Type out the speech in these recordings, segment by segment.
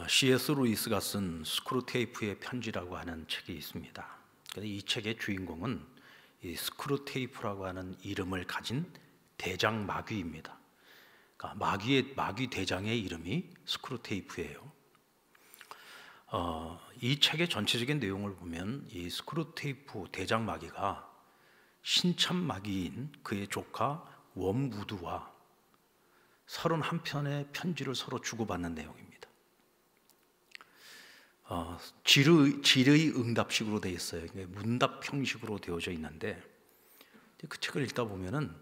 C.S. 루이스가 쓴 스크루테이프의 편지라고 하는 책이 있습니다. 이 책의 주인공은 이 스크루테이프라고 하는 이름을 가진 대장 마귀입니다. 그러니까 마귀 대장의 이름이 스크루테이프예요. 이 책의 전체적인 내용을 보면 이 스크루테이프 대장 마귀가 신참 마귀인 그의 조카 웜우드와 31편의 편지를 서로 주고받는 내용입니다. 질의 응답식으로 되어 있어요. 문답 형식으로 되어져 있는데 그 책을 읽다 보면은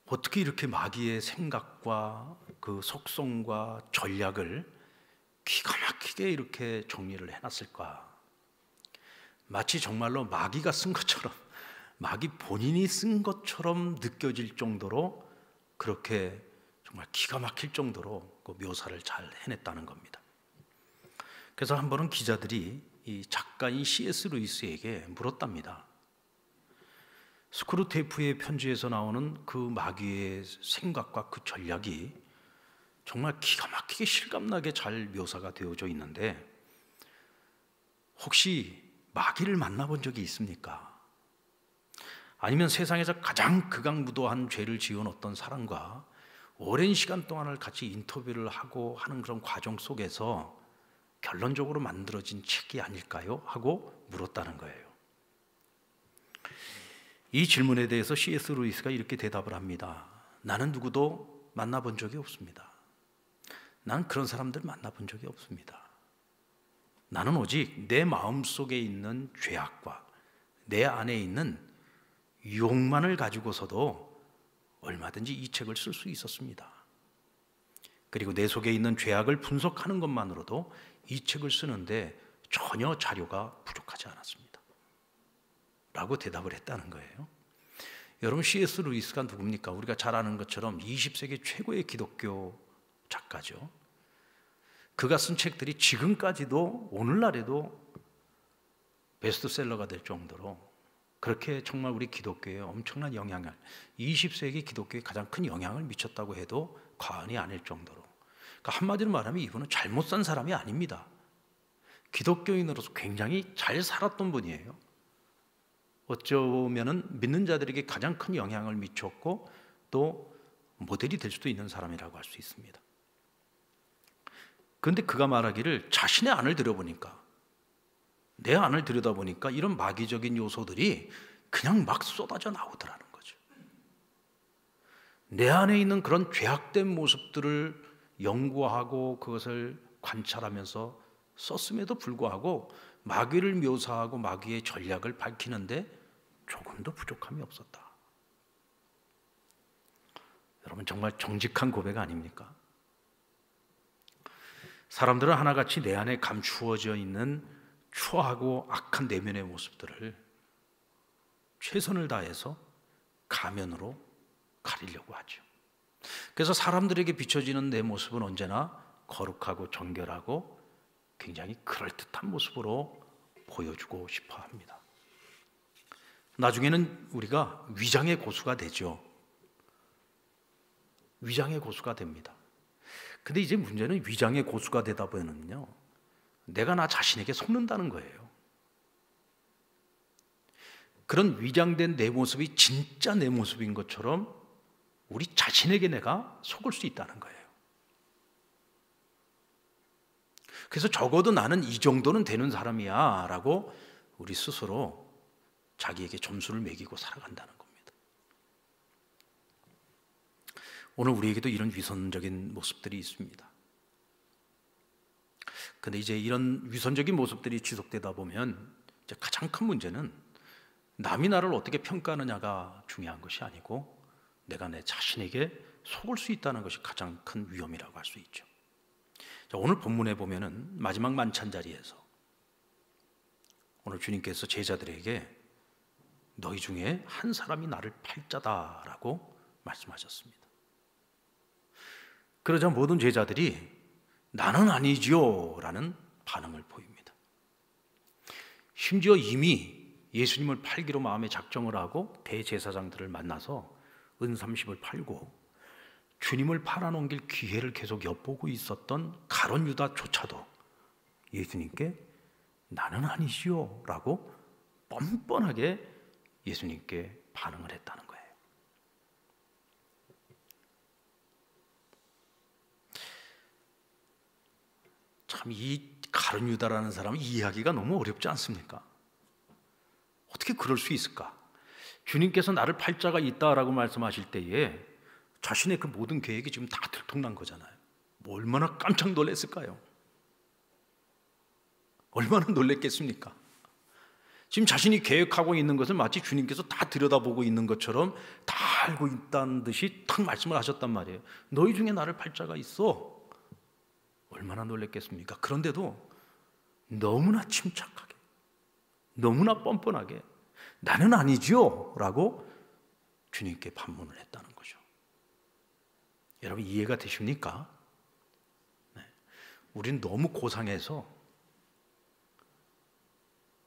어떻게 이렇게 마귀의 생각과 그 속성과 전략을 기가 막히게 이렇게 정리를 해놨을까? 마치 정말로 마귀가 쓴 것처럼, 마귀 본인이 쓴 것처럼 느껴질 정도로 그렇게 정말 기가 막힐 정도로 그 묘사를 잘 해냈다는 겁니다. 그래서 한 번은 기자들이 이 작가인 C.S. 루이스에게 물었답니다. 스크루테이프의 편지에서 나오는 그 마귀의 생각과 그 전략이 정말 기가 막히게 실감나게 잘 묘사가 되어져 있는데 혹시 마귀를 만나본 적이 있습니까? 아니면 세상에서 가장 극악무도한 죄를 지은 어떤 사람과 오랜 시간 동안을 같이 인터뷰를 하고 하는 그런 과정 속에서 결론적으로 만들어진 책이 아닐까요? 하고 물었다는 거예요. 이 질문에 대해서 C.S. 루이스가 이렇게 대답을 합니다. 나는 누구도 만나본 적이 없습니다. 나는 그런 사람들 만나본 적이 없습니다. 나는 오직 내 마음속에 있는 죄악과 내 안에 있는 욕만을 가지고서도 얼마든지 이 책을 쓸 수 있었습니다. 그리고 내 속에 있는 죄악을 분석하는 것만으로도 이 책을 쓰는데 전혀 자료가 부족하지 않았습니다. 라고 대답을 했다는 거예요. 여러분, C.S. 루이스가 누굽니까? 우리가 잘 아는 것처럼 20세기 최고의 기독교 작가죠. 그가 쓴 책들이 지금까지도 오늘날에도 베스트셀러가 될 정도로 그렇게 정말 우리 기독교에 엄청난 영향을, 20세기 기독교에 가장 큰 영향을 미쳤다고 해도 과언이 아닐 정도로, 그러니까 한마디로 말하면 이분은 잘못 산 사람이 아닙니다. 기독교인으로서 굉장히 잘 살았던 분이에요. 어쩌면은 믿는 자들에게 가장 큰 영향을 미쳤고 또 모델이 될 수도 있는 사람이라고 할 수 있습니다. 그런데 그가 말하기를 자신의 안을 들여보니까, 내 안을 들여다보니까 이런 마귀적인 요소들이 그냥 막 쏟아져 나오더라는 거죠. 내 안에 있는 그런 죄악된 모습들을 연구하고 그것을 관찰하면서 썼음에도 불구하고 마귀를 묘사하고 마귀의 전략을 밝히는데 조금도 부족함이 없었다. 여러분, 정말 정직한 고백 아닙니까? 사람들은 하나같이 내 안에 감추어져 있는 추하고 악한 내면의 모습들을 최선을 다해서 가면으로 가리려고 하죠. 그래서 사람들에게 비춰지는 내 모습은 언제나 거룩하고 정결하고 굉장히 그럴듯한 모습으로 보여주고 싶어 합니다. 나중에는 우리가 위장의 고수가 되죠. 위장의 고수가 됩니다. 근데 이제 문제는 위장의 고수가 되다 보면요, 내가 나 자신에게 속는다는 거예요. 그런 위장된 내 모습이 진짜 내 모습인 것처럼 우리 자신에게 내가 속을 수 있다는 거예요. 그래서 적어도 나는 이 정도는 되는 사람이야 라고 우리 스스로 자기에게 점수를 매기고 살아간다는 겁니다. 오늘 우리에게도 이런 위선적인 모습들이 있습니다. 근데 이제 이런 위선적인 모습들이 지속되다 보면 이제 가장 큰 문제는 남이 나를 어떻게 평가하느냐가 중요한 것이 아니고 내가 내 자신에게 속을 수 있다는 것이 가장 큰 위험이라고 할 수 있죠. 자, 오늘 본문에 보면은 마지막 만찬 자리에서 오늘 주님께서 제자들에게 너희 중에 한 사람이 나를 팔 자다라고 말씀하셨습니다. 그러자 모든 제자들이 나는 아니지요 라는 반응을 보입니다. 심지어 이미 예수님을 팔기로 마음에 작정을 하고 대제사장들을 만나서 은 30을 팔고 주님을 팔아넘길 기회를 계속 엿보고 있었던 가룟 유다조차도 예수님께 나는 아니지요 라고 뻔뻔하게 예수님께 반응을 했다는 거예요. 참 이 가룟 유다라는 사람은 이해하기가 너무 어렵지 않습니까? 어떻게 그럴 수 있을까? 주님께서 나를 팔 자가 있다라고 말씀하실 때에 자신의 그 모든 계획이 지금 다 들통난 거잖아요. 뭐 얼마나 깜짝 놀랐을까요? 얼마나 놀랬겠습니까? 지금 자신이 계획하고 있는 것을 마치 주님께서 다 들여다보고 있는 것처럼 다 알고 있다는 듯이 탁 말씀을 하셨단 말이에요. 너희 중에 나를 팔 자가 있어. 얼마나 놀랬겠습니까? 그런데도 너무나 침착하게, 너무나 뻔뻔하게 나는 아니지요 라고 주님께 반문을 했다는 거죠. 여러분 이해가 되십니까? 네. 우린 너무 고상해서,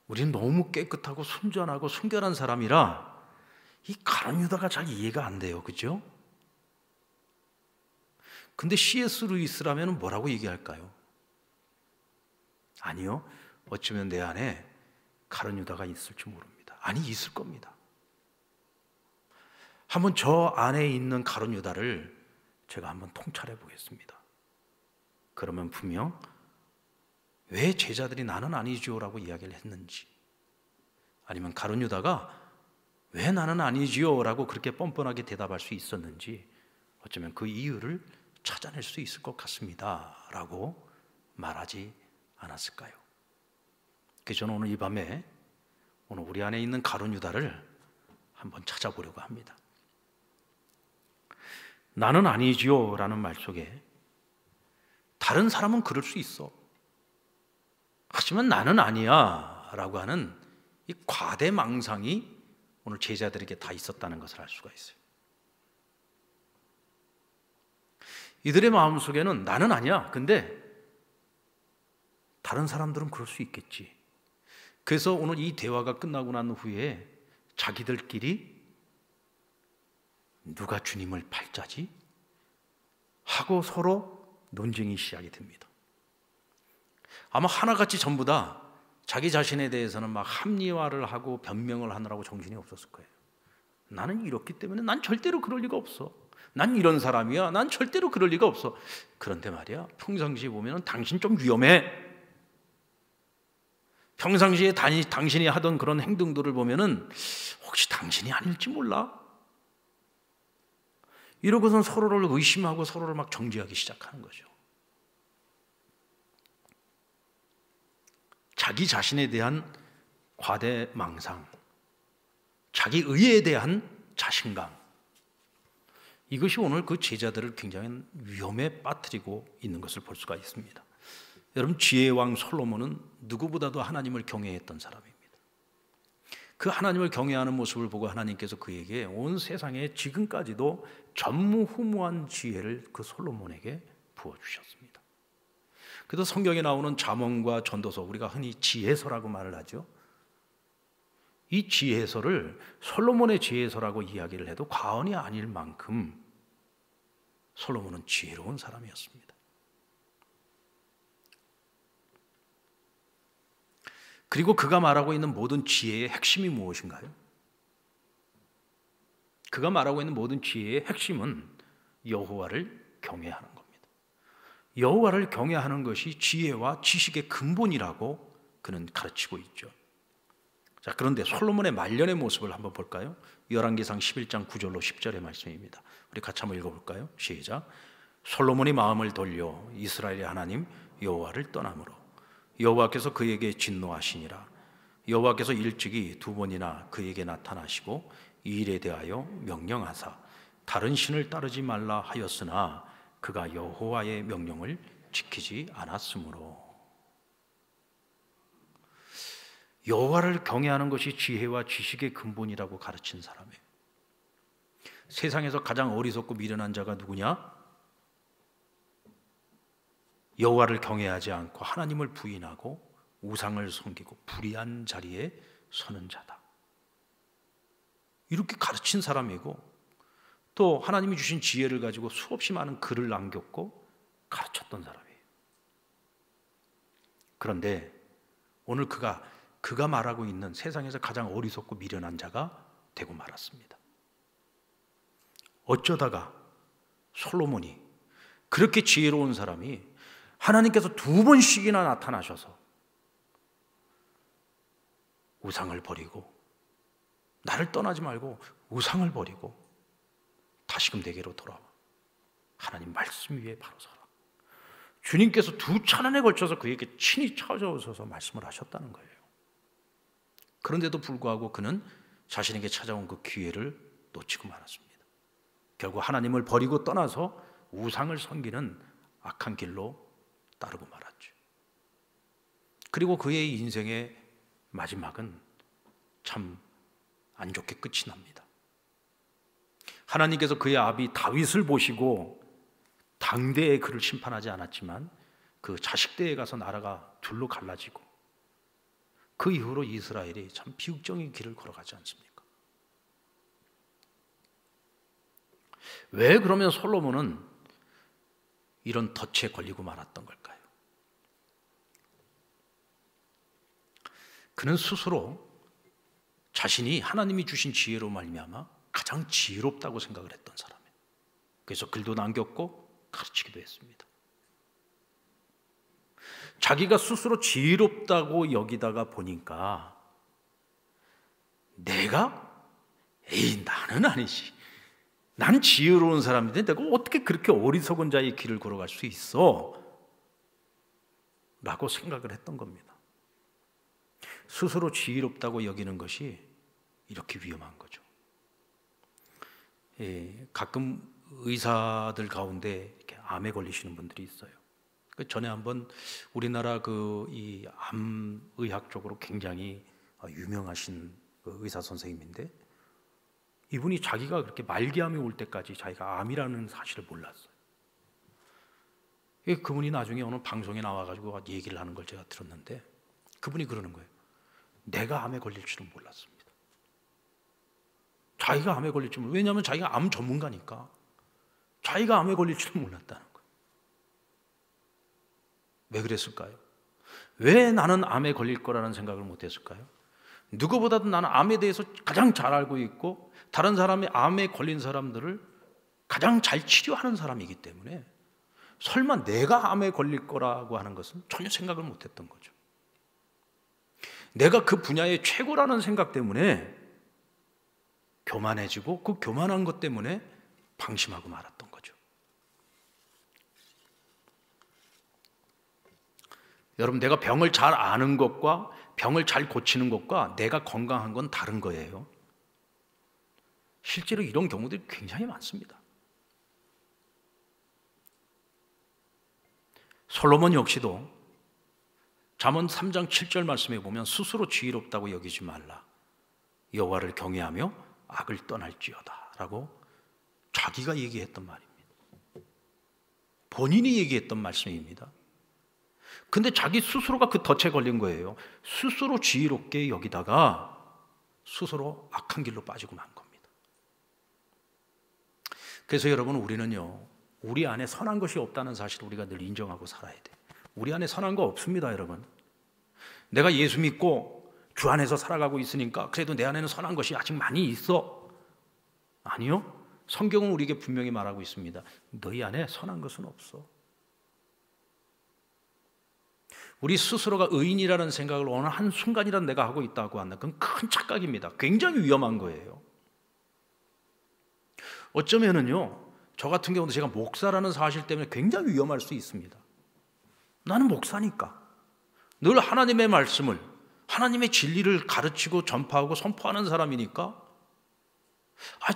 우린 너무 깨끗하고 순전하고 순결한 사람이라 이 가룟 유다가 잘 이해가 안 돼요. 그죠? 근데 C.S. 루이스라면 뭐라고 얘기할까요? 아니요, 어쩌면 내 안에 가룟 유다가 있을지 모릅니다. 아니, 있을 겁니다. 한번 저 안에 있는 가룟 유다를 제가 한번 통찰해 보겠습니다. 그러면 분명 왜 제자들이 나는 아니지요 라고 이야기를 했는지, 아니면 가룟 유다가 왜 나는 아니지요 라고 그렇게 뻔뻔하게 대답할 수 있었는지, 어쩌면 그 이유를 찾아낼 수 있을 것 같습니다 라고 말하지 않았을까요? 그래서 저는 오늘 이 밤에 오늘 우리 안에 있는 가룟 유다를 한번 찾아보려고 합니다. 나는 아니지요 라는 말 속에 다른 사람은 그럴 수 있어, 하지만 나는 아니야 라고 하는 이 과대망상이 오늘 제자들에게 다 있었다는 것을 알 수가 있어요. 이들의 마음속에는 나는 아니야, 근데 다른 사람들은 그럴 수 있겠지. 그래서 오늘 이 대화가 끝나고 난 후에 자기들끼리 누가 주님을 팔자지? 하고 서로 논쟁이 시작이 됩니다. 아마 하나같이 전부 다 자기 자신에 대해서는 막 합리화를 하고 변명을 하느라고 정신이 없었을 거예요. 나는 이렇기 때문에 난 절대로 그럴 리가 없어. 난 이런 사람이야. 난 절대로 그럴 리가 없어. 그런데 말이야, 평상시에 보면 당신 좀 위험해. 평상시에 당신이 하던 그런 행동들을 보면은 혹시 당신이 아닐지 몰라? 이러고선 서로를 의심하고 서로를 막 정죄하기 시작하는 거죠. 자기 자신에 대한 과대망상, 자기 의에 대한 자신감, 이것이 오늘 그 제자들을 굉장히 위험에 빠뜨리고 있는 것을 볼 수가 있습니다. 여러분, 지혜의 왕 솔로몬은 누구보다도 하나님을 경외했던 사람입니다. 그 하나님을 경외하는 모습을 보고 하나님께서 그에게 온 세상에 지금까지도 전무후무한 지혜를 그 솔로몬에게 부어주셨습니다. 그래서 성경에 나오는 잠언과 전도서, 우리가 흔히 지혜서라고 말을 하죠. 이 지혜서를 솔로몬의 지혜서라고 이야기를 해도 과언이 아닐 만큼 솔로몬은 지혜로운 사람이었습니다. 그리고 그가 말하고 있는 모든 지혜의 핵심이 무엇인가요? 그가 말하고 있는 모든 지혜의 핵심은 여호와를 경외하는 겁니다. 여호와를 경외하는 것이 지혜와 지식의 근본이라고 그는 가르치고 있죠. 자, 그런데 솔로몬의 말년의 모습을 한번 볼까요? 열왕기상 11장 9절로 10절의 말씀입니다. 우리 같이 한번 읽어볼까요? 시작. 솔로몬이 마음을 돌려 이스라엘의 하나님 여호와를 떠남으로 여호와께서 그에게 진노하시니라. 여호와께서 일찍이 두 번이나 그에게 나타나시고 이 일에 대하여 명령하사 다른 신을 따르지 말라 하였으나 그가 여호와의 명령을 지키지 않았으므로. 여호와를 경외하는 것이 지혜와 지식의 근본이라고 가르친 사람이에요. 세상에서 가장 어리석고 미련한 자가 누구냐? 여호와를 경외하지 않고 하나님을 부인하고 우상을 섬기고 불의한 자리에 서는 자다. 이렇게 가르친 사람이고, 또 하나님이 주신 지혜를 가지고 수없이 많은 글을 남겼고 가르쳤던 사람이에요. 그런데 오늘 그가 말하고 있는 세상에서 가장 어리석고 미련한 자가 되고 말았습니다. 어쩌다가 솔로몬이, 그렇게 지혜로운 사람이 하나님께서 2번씩이나 나타나셔서 우상을 버리고, 나를 떠나지 말고 우상을 버리고 다시금 내게로 돌아와 하나님 말씀 위에 바로 서라. 주님께서 2차례에 걸쳐서 그에게 친히 찾아오셔서 말씀을 하셨다는 거예요. 그런데도 불구하고 그는 자신에게 찾아온 그 기회를 놓치고 말았습니다. 결국 하나님을 버리고 떠나서 우상을 섬기는 악한 길로 따르고 말았죠. 그리고 그의 인생의 마지막은 참 안 좋게 끝이 납니다. 하나님께서 그의 아비 다윗을 보시고 당대에 그를 심판하지 않았지만 그 자식대에 가서 나라가 둘로 갈라지고, 그 이후로 이스라엘이 참 비극적인 길을 걸어가지 않습니까? 왜 그러면 솔로몬은 이런 덫에 걸리고 말았던 걸까요? 그는 스스로 자신이 하나님이 주신 지혜로 말미암아 가장 지혜롭다고 생각을 했던 사람이에요. 그래서 글도 남겼고 가르치기도 했습니다. 자기가 스스로 지혜롭다고 여기다가 보니까 나는 아니지. 난 지혜로운 사람인데 내가 어떻게 그렇게 어리석은 자의 길을 걸어갈 수 있어? 라고 생각을 했던 겁니다. 스스로 지혜롭다고 여기는 것이 이렇게 위험한 거죠. 가끔 의사들 가운데 이렇게 암에 걸리시는 분들이 있어요. 전에 한번 우리나라 이 암의학 쪽으로 굉장히 유명하신 의사 선생님인데, 이분이 자기가 그렇게 말기암이 올 때까지 자기가 암이라는 사실을 몰랐어요. 그분이 나중에 어느 방송에 나와가지고 얘기를 하는 걸 제가 들었는데, 그분이 그러는 거예요. 내가 암에 걸릴 줄은 몰랐습니다. 자기가 암에 걸릴 줄은, 왜냐하면 자기가 암 전문가니까 자기가 암에 걸릴 줄은 몰랐다는 거예요. 왜 그랬을까요? 왜 나는 암에 걸릴 거라는 생각을 못했을까요? 누구보다도 나는 암에 대해서 가장 잘 알고 있고, 다른 사람이 암에 걸린 사람들을 가장 잘 치료하는 사람이기 때문에 설마 내가 암에 걸릴 거라고 하는 것은 전혀 생각을 못했던 거죠. 내가 그 분야의 최고라는 생각 때문에 교만해지고, 그 교만한 것 때문에 방심하고 말았던 거죠. 여러분, 내가 병을 잘 아는 것과 병을 잘 고치는 것과 내가 건강한 건 다른 거예요. 실제로 이런 경우들이 굉장히 많습니다. 솔로몬 역시도 잠언 3장 7절 말씀에 보면 스스로 지혜롭다고 여기지 말라. 여호와를 경외하며 악을 떠날지어다 라고 자기가 얘기했던 말입니다. 본인이 얘기했던 말씀입니다. 근데 자기 스스로가 그 덫에 걸린 거예요. 스스로 지혜롭게 여기다가 스스로 악한 길로 빠지고 만 겁니다. 그래서 여러분, 우리는요, 우리 안에 선한 것이 없다는 사실을 우리가 늘 인정하고 살아야 돼요. 우리 안에 선한 거 없습니다, 여러분. 내가 예수 믿고 주 안에서 살아가고 있으니까 그래도 내 안에는 선한 것이 아직 많이 있어. 아니요. 성경은 우리에게 분명히 말하고 있습니다. 너희 안에 선한 것은 없어. 우리 스스로가 의인이라는 생각을 어느 한순간이라도 내가 하고 있다고 한다. 그건 큰 착각입니다. 굉장히 위험한 거예요. 어쩌면은요, 저 같은 경우도 제가 목사라는 사실 때문에 굉장히 위험할 수 있습니다. 나는 목사니까 늘 하나님의 말씀을, 하나님의 진리를 가르치고 전파하고 선포하는 사람이니까,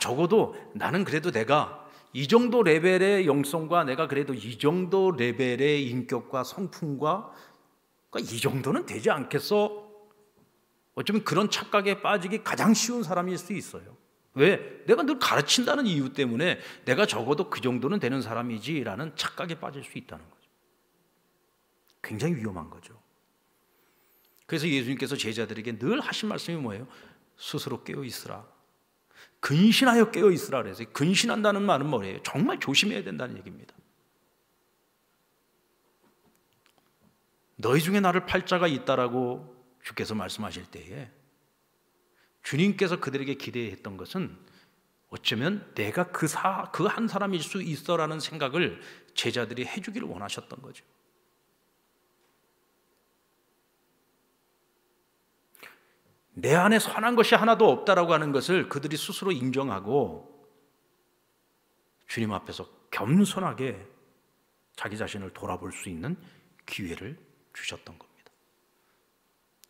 적어도 나는 그래도 내가 이 정도 레벨의 영성과 내가 그래도 이 정도 레벨의 인격과 성품과 이 정도는 되지 않겠어? 어쩌면 그런 착각에 빠지기 가장 쉬운 사람일 수 있어요. 왜? 내가 늘 가르친다는 이유 때문에 내가 적어도 그 정도는 되는 사람이지라는 착각에 빠질 수 있다는 거죠. 굉장히 위험한 거죠. 그래서 예수님께서 제자들에게 늘 하신 말씀이 뭐예요? 스스로 깨어 있으라. 근신하여 깨어 있으라 그래서 근신한다는 말은 뭐예요? 정말 조심해야 된다는 얘기입니다. 너희 중에 나를 팔자가 있다라고 주께서 말씀하실 때에 주님께서 그들에게 기대했던 것은 어쩌면 내가 그 한 사람일 수 있어라는 생각을 제자들이 해주기를 원하셨던 거죠. 내 안에 선한 것이 하나도 없다라고 하는 것을 그들이 스스로 인정하고 주님 앞에서 겸손하게 자기 자신을 돌아볼 수 있는 기회를 주셨던 겁니다.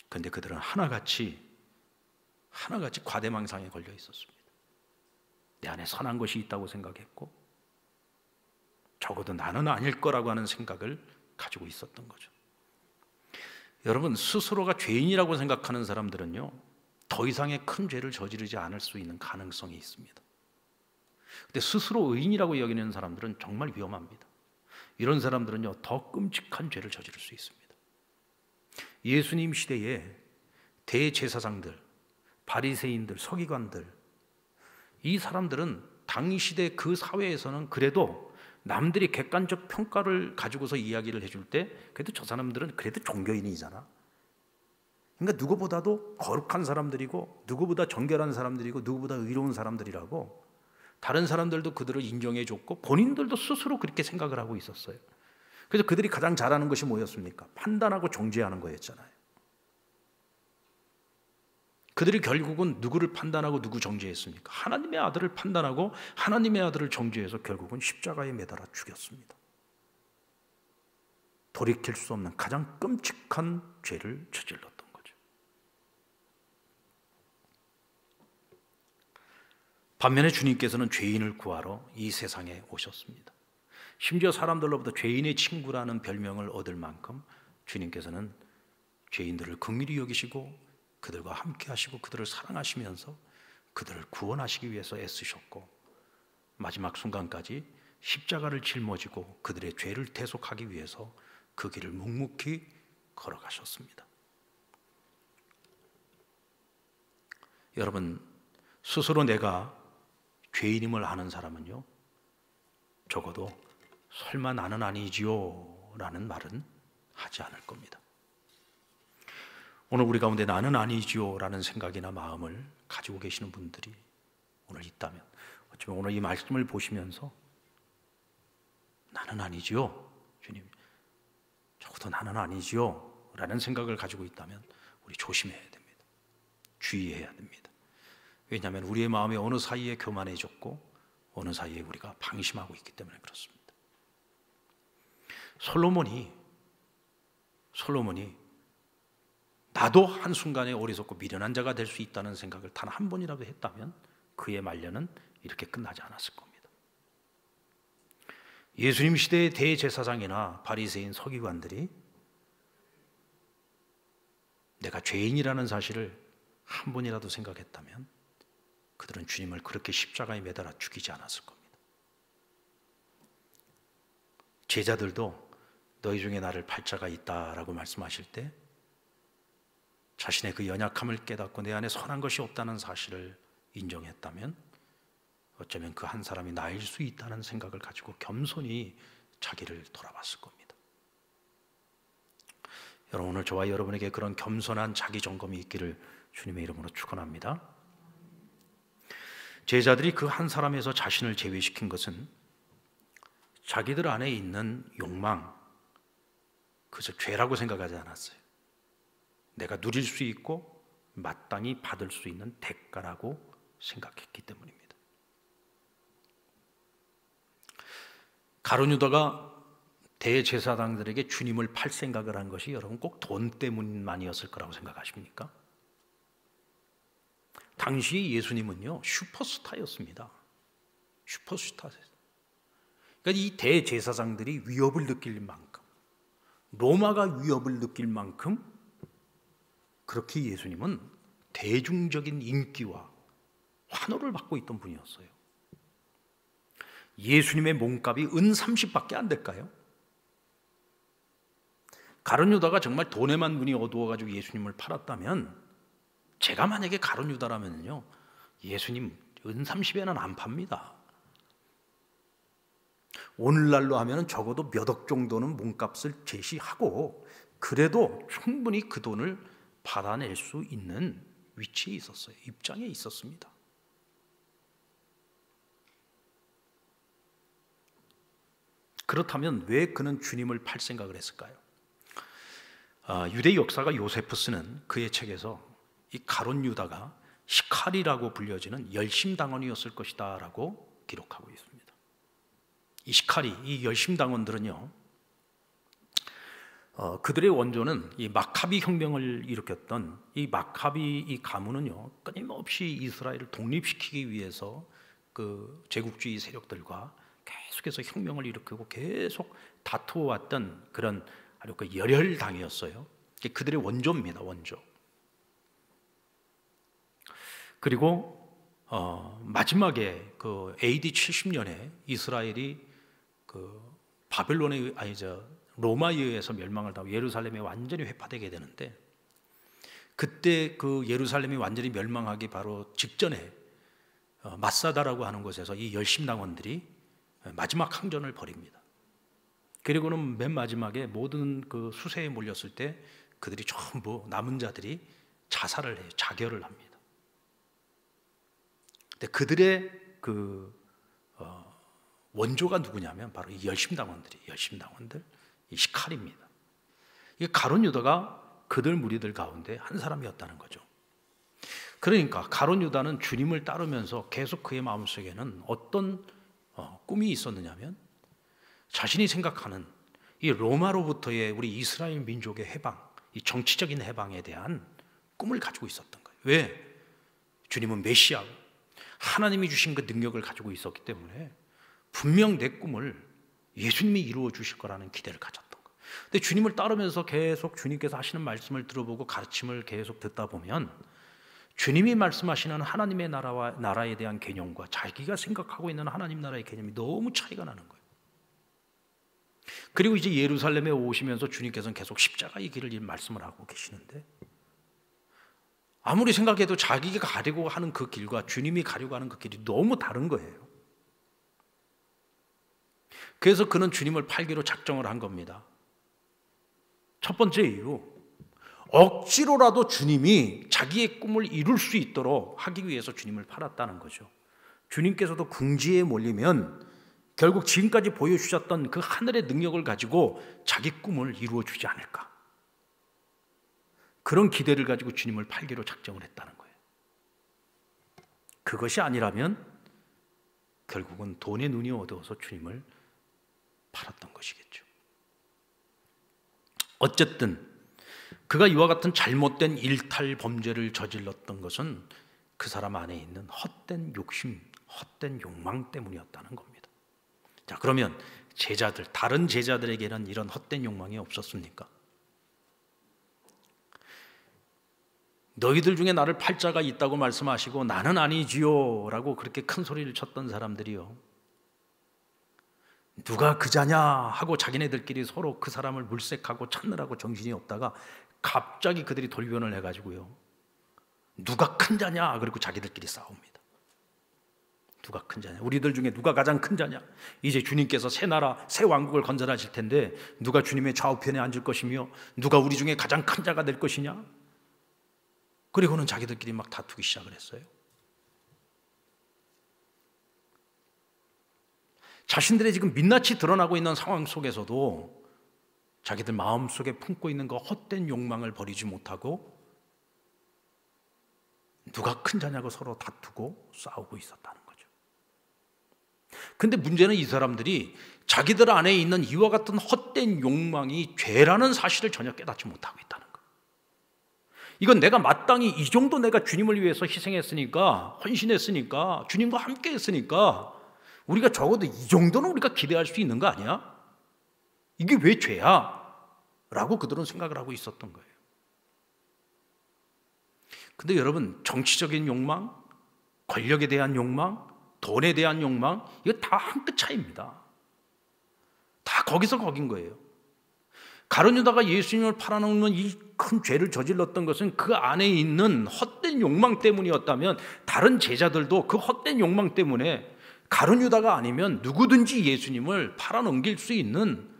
그런데 그들은 하나같이 과대망상에 걸려 있었습니다. 내 안에 선한 것이 있다고 생각했고 적어도 나는 아닐 거라고 하는 생각을 가지고 있었던 거죠. 여러분, 스스로가 죄인이라고 생각하는 사람들은요, 더 이상의 큰 죄를 저지르지 않을 수 있는 가능성이 있습니다. 근데 스스로 의인이라고 여기는 사람들은 정말 위험합니다. 이런 사람들은요, 더 끔찍한 죄를 저지를 수 있습니다. 예수님 시대에 대제사장들, 바리새인들, 서기관들, 이 사람들은 당시대 그 사회에서는 그래도 남들이 객관적 평가를 가지고서 이야기를 해줄 때 그래도 저 사람들은 그래도 종교인이잖아. 그러니까 누구보다도 거룩한 사람들이고 누구보다 정결한 사람들이고 누구보다 의로운 사람들이라고 다른 사람들도 그들을 인정해 줬고 본인들도 스스로 그렇게 생각을 하고 있었어요. 그래서 그들이 가장 잘하는 것이 뭐였습니까? 판단하고 정죄하는 거였잖아요. 그들이 결국은 누구를 판단하고 누구 정죄했습니까? 하나님의 아들을 판단하고 하나님의 아들을 정죄해서 결국은 십자가에 매달아 죽였습니다. 돌이킬 수 없는 가장 끔찍한 죄를 저질렀던 거죠. 반면에 주님께서는 죄인을 구하러 이 세상에 오셨습니다. 심지어 사람들로부터 죄인의 친구라는 별명을 얻을 만큼 주님께서는 죄인들을 긍휼히 여기시고 그들과 함께 하시고 그들을 사랑하시면서 그들을 구원하시기 위해서 애쓰셨고 마지막 순간까지 십자가를 짊어지고 그들의 죄를 대속하기 위해서 그 길을 묵묵히 걸어가셨습니다. 여러분, 스스로 내가 죄인임을 아는 사람은요, 적어도 설마 나는 아니지요 라는 말은 하지 않을 겁니다. 오늘 우리 가운데 나는 아니지요 라는 생각이나 마음을 가지고 계시는 분들이 오늘 있다면, 어쩌면 오늘 이 말씀을 보시면서 나는 아니지요, 주님, 적어도 나는 아니지요 라는 생각을 가지고 있다면 우리 조심해야 됩니다. 주의해야 됩니다. 왜냐하면 우리의 마음이 어느 사이에 교만해졌고 어느 사이에 우리가 방심하고 있기 때문에 그렇습니다. 솔로몬이 나도 한순간에 어리석고 미련한 자가 될 수 있다는 생각을 단 한 번이라도 했다면 그의 말년은 이렇게 끝나지 않았을 겁니다. 예수님 시대의 대제사장이나 바리새인 서기관들이 내가 죄인이라는 사실을 한 번이라도 생각했다면 그들은 주님을 그렇게 십자가에 매달아 죽이지 않았을 겁니다. 제자들도 너희 중에 나를 팔자가 있다라고 말씀하실 때 자신의 그 연약함을 깨닫고 내 안에 선한 것이 없다는 사실을 인정했다면 어쩌면 그 한 사람이 나일 수 있다는 생각을 가지고 겸손히 자기를 돌아봤을 겁니다. 여러분, 오늘 저와 여러분에게 그런 겸손한 자기 점검이 있기를 주님의 이름으로 축원합니다. 제자들이 그 한 사람에서 자신을 제외시킨 것은 자기들 안에 있는 욕망, 그저 죄라고 생각하지 않았어요. 내가 누릴 수 있고 마땅히 받을 수 있는 대가라고 생각했기 때문입니다. 가룟 유다가 대제사장들에게 주님을 팔 생각을 한 것이 여러분 꼭 돈 때문만이었을 거라고 생각하십니까? 당시 예수님은요 슈퍼스타였습니다. 슈퍼스타였어요. 그러니까 이 대제사장들이 위협을 느낄 만큼, 로마가 위협을 느낄 만큼 그렇게 예수님은 대중적인 인기와 환호를 받고 있던 분이었어요. 예수님의 몸값이 은 30밖에 안 될까요? 가룟 유다가 정말 돈에만 눈이 어두워가지고 예수님을 팔았다면, 제가 만약에 가룟 유다라면요 예수님 은 30에는 안 팝니다. 오늘날로 하면 적어도 몇 억 정도는 몸값을 제시하고 그래도 충분히 그 돈을 받아낼 수 있는 위치에 있었어요. 입장에 있었습니다. 그렇다면 왜 그는 주님을 팔 생각을 했을까요? 유대 역사가 요세푸스는 그의 책에서 이 가룟 유다가 시카리라고 불려지는 열심당원이었을 것이다 라고 기록하고 있습니다. 이 시카리, 이 열심당원들은요, 그들의 원조는 이 마카비 혁명을 일으켰던 이 마카비 이 가문은요, 끊임없이 이스라엘을 독립시키기 위해서 그 제국주의 세력들과 계속해서 혁명을 일으키고 계속 다투어왔던 그런 아주 그 열혈당이었어요. 그들의 원조입니다, 원조. 그리고 마지막에 그 AD 70년에 이스라엘이 그 바벨론에 로마에 의해서 멸망을 당하고 예루살렘이 완전히 회파되게 되는데, 그때 그 예루살렘이 완전히 멸망하기 바로 직전에 마사다라고 하는 곳에서 이 열심당원들이 마지막 항전을 벌입니다. 그리고는 맨 마지막에 모든 그 수세에 몰렸을 때 그들이 전부 남은 자들이 자살을 해요. 자결을 합니다. 근데 그들의 그 원조가 누구냐면 바로 이 열심당원들, 이 시칼입니다. 이 가룟 유다가 그들 무리들 가운데 한 사람이었다는 거죠. 그러니까 가룟 유다는 주님을 따르면서 계속 그의 마음속에는 어떤 꿈이 있었느냐면, 자신이 생각하는 이 로마로부터의 우리 이스라엘 민족의 해방, 이 정치적인 해방에 대한 꿈을 가지고 있었던 거예요. 왜? 주님은 메시아, 하나님이 주신 그 능력을 가지고 있었기 때문에 분명 내 꿈을 예수님이 이루어 주실 거라는 기대를 가졌던 거예요. 근데 주님을 따르면서 계속 주님께서 하시는 말씀을 들어보고 가르침을 계속 듣다 보면 주님이 말씀하시는 하나님의 나라에 대한 개념과 자기가 생각하고 있는 하나님 나라의 개념이 너무 차이가 나는 거예요. 그리고 이제 예루살렘에 오시면서 주님께서는 계속 십자가의 길을 말씀을 하고 계시는데, 아무리 생각해도 자기가 가려고 하는 그 길과 주님이 가려고 하는 그 길이 너무 다른 거예요. 그래서 그는 주님을 팔기로 작정을 한 겁니다. 첫 번째 이유, 억지로라도 주님이 자기의 꿈을 이룰 수 있도록 하기 위해서 주님을 팔았다는 거죠. 주님께서도 궁지에 몰리면 결국 지금까지 보여주셨던 그 하늘의 능력을 가지고 자기 꿈을 이루어 주지 않을까, 그런 기대를 가지고 주님을 팔기로 작정을 했다는 거예요. 그것이 아니라면 결국은 돈의 눈이 어두워서 주님을 팔았던 것이겠죠. 어쨌든 그가 이와 같은 잘못된 일탈 범죄를 저질렀던 것은 그 사람 안에 있는 헛된 욕심, 헛된 욕망 때문이었다는 겁니다. 자, 그러면 다른 제자들에게는 이런 헛된 욕망이 없었습니까? 너희들 중에 나를 팔 자가 있다고 말씀하시고 나는 아니지요 라고 그렇게 큰 소리를 쳤던 사람들이요, 누가 그자냐 하고 자기네들끼리 서로 그 사람을 물색하고 찾느라고 정신이 없다가 갑자기 그들이 돌변을 해가지고요, 누가 큰 자냐 그리고 자기들끼리 싸웁니다. 누가 큰 자냐, 우리들 중에 누가 가장 큰 자냐, 이제 주님께서 새 나라 새 왕국을 건설하실 텐데 누가 주님의 좌우편에 앉을 것이며 누가 우리 중에 가장 큰 자가 될 것이냐, 그리고는 자기들끼리 막 다투기 시작을 했어요. 자신들의 지금 민낯이 드러나고 있는 상황 속에서도 자기들 마음속에 품고 있는 그 헛된 욕망을 버리지 못하고 누가 큰 자냐고 서로 다투고 싸우고 있었다는 거죠. 근데 문제는 이 사람들이 자기들 안에 있는 이와 같은 헛된 욕망이 죄라는 사실을 전혀 깨닫지 못하고 있다는 거예요. 이건 내가 마땅히 이 정도 내가 주님을 위해서 희생했으니까, 헌신했으니까, 주님과 함께 했으니까 우리가 적어도 이 정도는 우리가 기대할 수 있는 거 아니야? 이게 왜 죄야? 라고 그들은 생각을 하고 있었던 거예요. 근데 여러분, 정치적인 욕망, 권력에 대한 욕망, 돈에 대한 욕망, 이거 다 한 끗 차이입니다. 다 거기서 거긴 거예요. 가룟 유다가 예수님을 팔아넘는 이 큰 죄를 저질렀던 것은 그 안에 있는 헛된 욕망 때문이었다면 다른 제자들도 그 헛된 욕망 때문에 가룟 유다가 아니면 누구든지 예수님을 팔아넘길 수 있는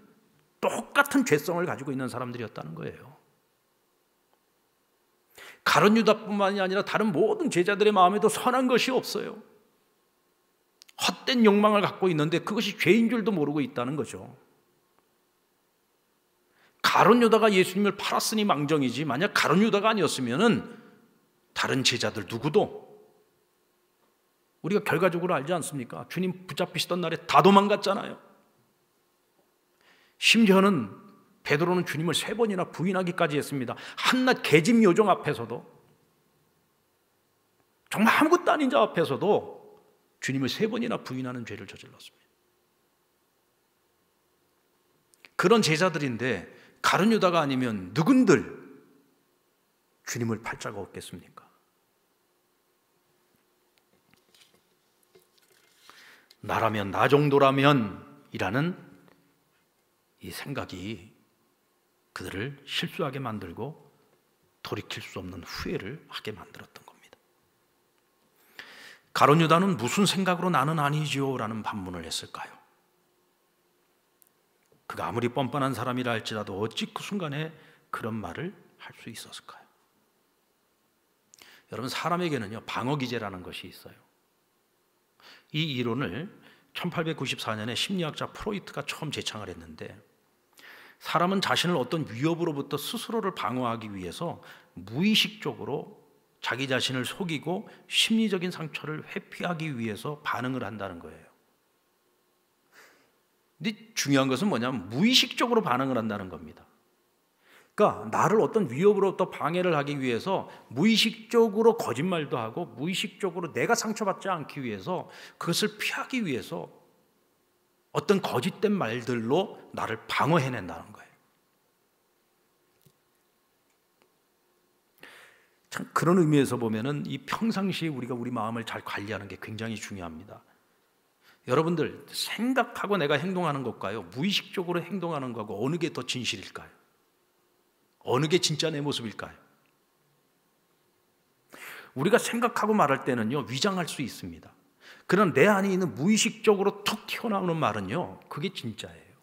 똑같은 죄성을 가지고 있는 사람들이었다는 거예요. 가룟 유다뿐만이 아니라 다른 모든 제자들의 마음에도 선한 것이 없어요. 헛된 욕망을 갖고 있는데 그것이 죄인 줄도 모르고 있다는 거죠. 가룟 유다가 예수님을 팔았으니 망정이지, 만약 가룟 유다가 아니었으면 다른 제자들 누구도, 우리가 결과적으로 알지 않습니까? 주님 붙잡히시던 날에 다 도망갔잖아요. 심지어는 베드로는 주님을 3번이나 부인하기까지 했습니다. 한낱 계집 요정 앞에서도, 정말 아무것도 아닌 자 앞에서도 주님을 3번이나 부인하는 죄를 저질렀습니다. 그런 제자들인데 가룟 유다가 아니면 누군들 주님을 팔 자가 없겠습니까? 나라면, 나 정도라면 이라는 이 생각이 그들을 실수하게 만들고 돌이킬 수 없는 후회를 하게 만들었던 겁니다. 가룟 유다는 무슨 생각으로 나는 아니지요? 라는 반문을 했을까요? 그가 아무리 뻔뻔한 사람이라 할지라도 어찌 그 순간에 그런 말을 할 수 있었을까요? 여러분, 사람에게는요, 방어기제라는 것이 있어요. 이 이론을 1894년에 심리학자 프로이트가 처음 제창을 했는데, 사람은 자신을 어떤 위협으로부터 스스로를 방어하기 위해서 무의식적으로 자기 자신을 속이고 심리적인 상처를 회피하기 위해서 반응을 한다는 거예요. 근데 중요한 것은 뭐냐면 무의식적으로 반응을 한다는 겁니다. 그러니까 나를 어떤 위협으로부터 방해를 하기 위해서 무의식적으로 거짓말도 하고 무의식적으로 내가 상처받지 않기 위해서, 그것을 피하기 위해서 어떤 거짓된 말들로 나를 방어해낸다는 거예요. 참 그런 의미에서 보면은 이 평상시에 우리가 우리 마음을 잘 관리하는 게 굉장히 중요합니다. 여러분들, 생각하고 내가 행동하는 것과요, 무의식적으로 행동하는 것하고 어느 게 더 진실일까요? 어느 게 진짜 내 모습일까요? 우리가 생각하고 말할 때는요, 위장할 수 있습니다. 그런 내 안에 있는 무의식적으로 툭 튀어나오는 말은요, 그게 진짜예요.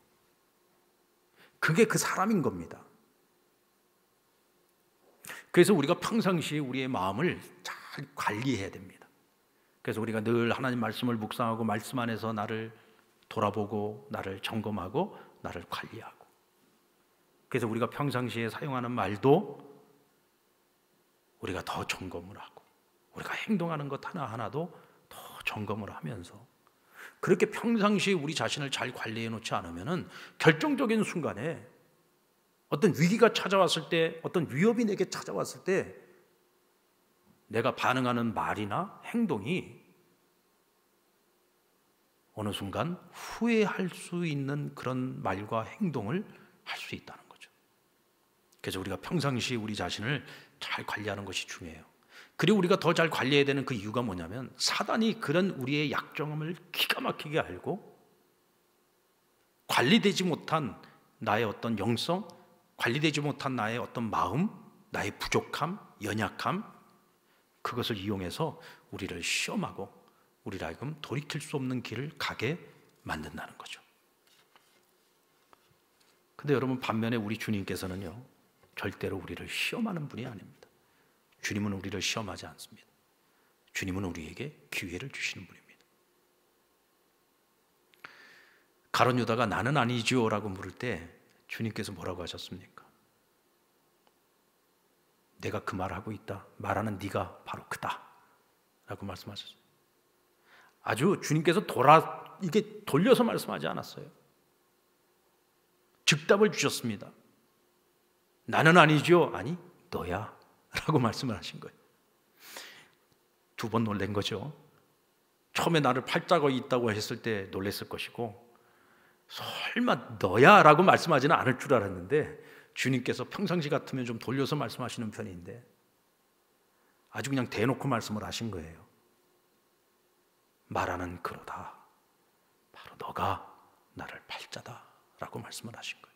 그게 그 사람인 겁니다. 그래서 우리가 평상시에 우리의 마음을 잘 관리해야 됩니다. 그래서 우리가 늘 하나님 말씀을 묵상하고 말씀 안에서 나를 돌아보고 나를 점검하고 나를 관리하고, 그래서 우리가 평상시에 사용하는 말도 우리가 더 점검을 하고 우리가 행동하는 것 하나하나도 더 점검을 하면서, 그렇게 평상시에 우리 자신을 잘 관리해 놓지 않으면 결정적인 순간에 어떤 위기가 찾아왔을 때, 어떤 위협이 내게 찾아왔을 때 내가 반응하는 말이나 행동이 어느 순간 후회할 수 있는 그런 말과 행동을 할 수 있다는 거죠. 그래서 우리가 평상시에 우리 자신을 잘 관리하는 것이 중요해요. 그리고 우리가 더 잘 관리해야 되는 그 이유가 뭐냐면, 사단이 그런 우리의 약점을 기가 막히게 알고 관리되지 못한 나의 어떤 영성, 관리되지 못한 나의 어떤 마음, 나의 부족함, 연약함, 그것을 이용해서 우리를 시험하고 우리를 하여금 돌이킬 수 없는 길을 가게 만든다는 거죠. 근데 여러분, 반면에 우리 주님께서는요, 절대로 우리를 시험하는 분이 아닙니다. 주님은 우리를 시험하지 않습니다. 주님은 우리에게 기회를 주시는 분입니다. 가룟 유다가 나는 아니지요 라고 물을 때 주님께서 뭐라고 하셨습니까? 내가 그 말을 하고 있다. 말하는 네가 바로 그다 라고 말씀하셨어요. 아주 주님께서 이게 돌려서 말씀하지 않았어요. 즉답을 주셨습니다. 나는 아니죠. 아니, 너야 라고 말씀을 하신 거예요. 2번 놀란 거죠. 처음에 나를 팔자고 있다고 했을 때 놀랐을 것이고, 설마 너야 라고 말씀하지는 않을 줄 알았는데, 주님께서 평상시 같으면 좀 돌려서 말씀하시는 편인데 아주 그냥 대놓고 말씀을 하신 거예요. 말하는 그로다. 바로 너가 나를 팔자다 라고 말씀을 하신 거예요.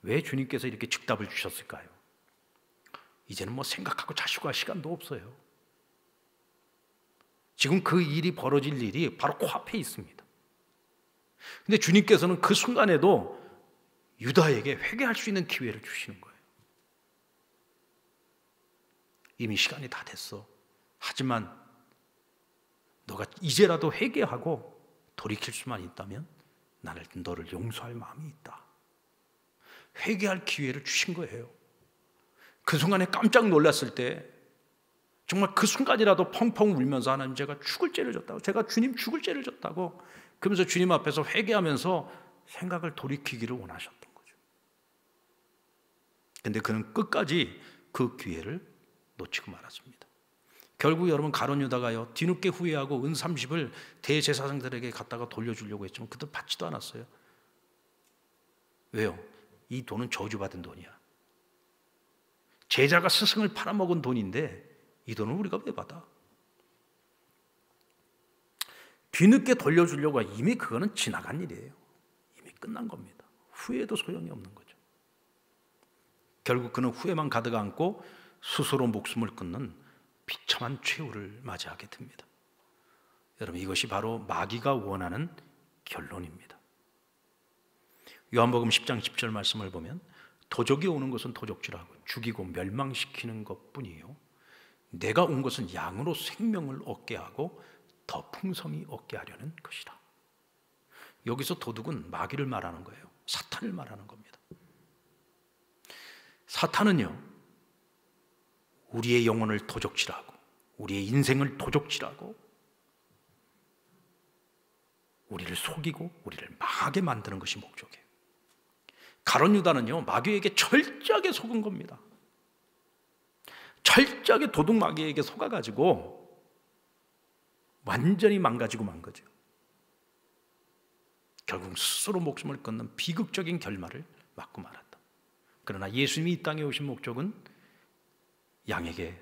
왜 주님께서 이렇게 즉답을 주셨을까요? 이제는 뭐 생각하고 자시고 할 시간도 없어요. 지금 그 일이 벌어질 일이 바로 코앞에 있습니다. 근데 주님께서는 그 순간에도 유다에게 회개할 수 있는 기회를 주시는 거예요. 이미 시간이 다 됐어. 하지만 너가 이제라도 회개하고 돌이킬 수만 있다면 나는 너를 용서할 마음이 있다. 회개할 기회를 주신 거예요. 그 순간에 깜짝 놀랐을 때 정말 그 순간이라도 펑펑 울면서 하나님 제가 죽을 죄를 졌다고, 제가 주님 죽을 죄를 졌다고 그러면서 주님 앞에서 회개하면서 생각을 돌이키기를 원하셨던 거죠. 근데 그는 끝까지 그 기회를 놓치고 말았습니다. 결국 여러분 가룟 유다가요 뒤늦게 후회하고 은 30을 대제사장들에게 갖다가 돌려주려고 했지만 그들 받지도 않았어요. 왜요? 이 돈은 저주받은 돈이야. 제자가 스승을 팔아먹은 돈인데 이 돈을 우리가 왜 받아? 뒤늦게 돌려주려고 이미 그거는 지나간 일이에요. 이미 끝난 겁니다. 후회도 소용이 없는 거죠. 결국 그는 후회만 가득 안고 스스로 목숨을 끊는 비참한 최후를 맞이하게 됩니다. 여러분 이것이 바로 마귀가 원하는 결론입니다. 요한복음 10장 10절 말씀을 보면 도적이 오는 것은 도적질하고 죽이고 멸망시키는 것뿐이요 내가 온 것은 양으로 생명을 얻게 하고 더 풍성히 얻게 하려는 것이라. 여기서 도둑은 마귀를 말하는 거예요. 사탄을 말하는 겁니다. 사탄은요 우리의 영혼을 도적질하고 우리의 인생을 도적질하고 우리를 속이고 우리를 망하게 만드는 것이 목적이에요. 가룟 유다는요 마귀에게 철저하게 속은 겁니다. 철저하게 도둑 마귀에게 속아가지고 완전히 망가지고 만 거죠. 결국 스스로 목숨을 끊는 비극적인 결말을 맞고 말았다. 그러나 예수님이 이 땅에 오신 목적은 양에게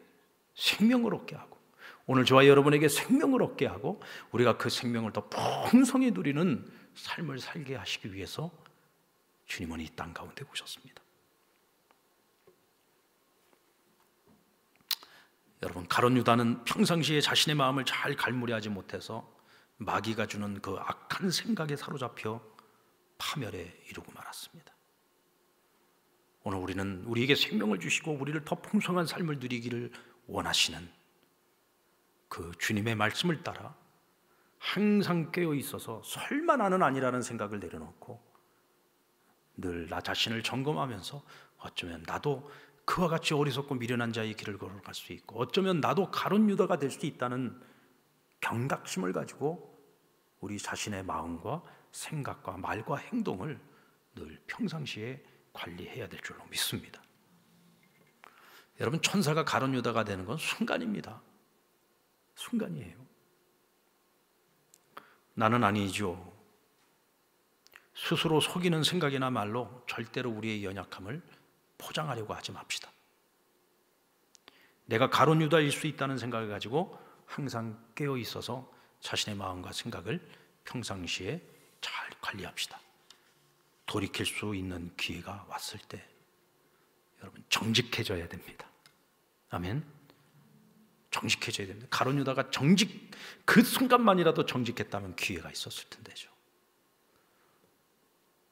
생명을 얻게 하고 오늘 저와 여러분에게 생명을 얻게 하고 우리가 그 생명을 더 풍성히 누리는 삶을 살게 하시기 위해서 주님은 이 땅 가운데 오셨습니다. 여러분 가룟 유다는 평상시에 자신의 마음을 잘 갈무리하지 못해서 마귀가 주는 그 악한 생각에 사로잡혀 파멸에 이르고 말았습니다. 오늘 우리는 우리에게 생명을 주시고 우리를 더 풍성한 삶을 누리기를 원하시는 그 주님의 말씀을 따라 항상 깨어 있어서 설마 나는 아니라는 생각을 내려놓고 늘 나 자신을 점검하면서 어쩌면 나도 그와 같이 어리석고 미련한 자의 길을 걸어갈 수 있고 어쩌면 나도 가룟 유다가 될 수 있다는 경각심을 가지고 우리 자신의 마음과 생각과 말과 행동을 늘 평상시에 관리해야 될 줄로 믿습니다. 여러분 천사가 가룟 유다가 되는 건 순간입니다. 순간이에요. 나는 아니죠. 스스로 속이는 생각이나 말로 절대로 우리의 연약함을 포장하려고 하지 맙시다. 내가 가룟 유다일 수 있다는 생각을 가지고 항상 깨어 있어서 자신의 마음과 생각을 평상시에 잘 관리합시다. 돌이킬 수 있는 기회가 왔을 때 여러분 정직해져야 됩니다. 아멘. 정직해져야 됩니다. 가룟 유다가 그 순간만이라도 정직했다면 기회가 있었을 텐데죠.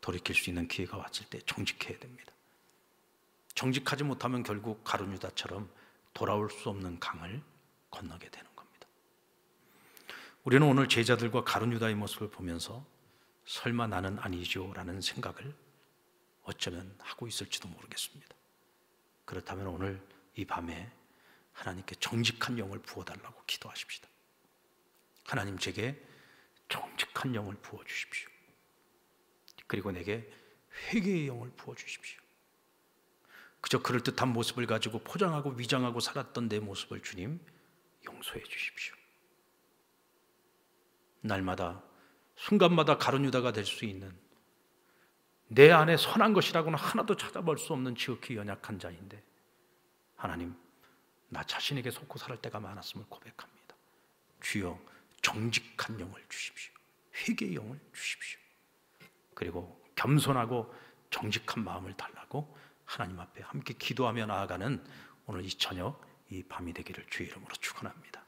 돌이킬 수 있는 기회가 왔을 때 정직해야 됩니다. 정직하지 못하면 결국 가룟 유다처럼 돌아올 수 없는 강을 건너게 되는 겁니다. 우리는 오늘 제자들과 가룟 유다의 모습을 보면서 설마 나는 아니죠 라는 생각을 어쩌면 하고 있을지도 모르겠습니다. 그렇다면 오늘 이 밤에 하나님께 정직한 영을 부어달라고 기도하십시다. 하나님 제게 정직한 영을 부어주십시오. 그리고 내게 회개의 영을 부어주십시오. 그저 그럴듯한 모습을 가지고 포장하고 위장하고 살았던 내 모습을 주님 용서해 주십시오. 날마다 순간마다 가룟 유다가 될 수 있는 내 안에 선한 것이라고는 하나도 찾아볼 수 없는 지극히 연약한 자인데 하나님 나 자신에게 속고 살 때가 많았음을 고백합니다. 주여 정직한 영을 주십시오. 회개의 영을 주십시오. 그리고 겸손하고 정직한 마음을 달라고 하나님 앞에 함께 기도하며 나아가는 오늘 이 저녁 이 밤이 되기를 주의 이름으로 축원합니다.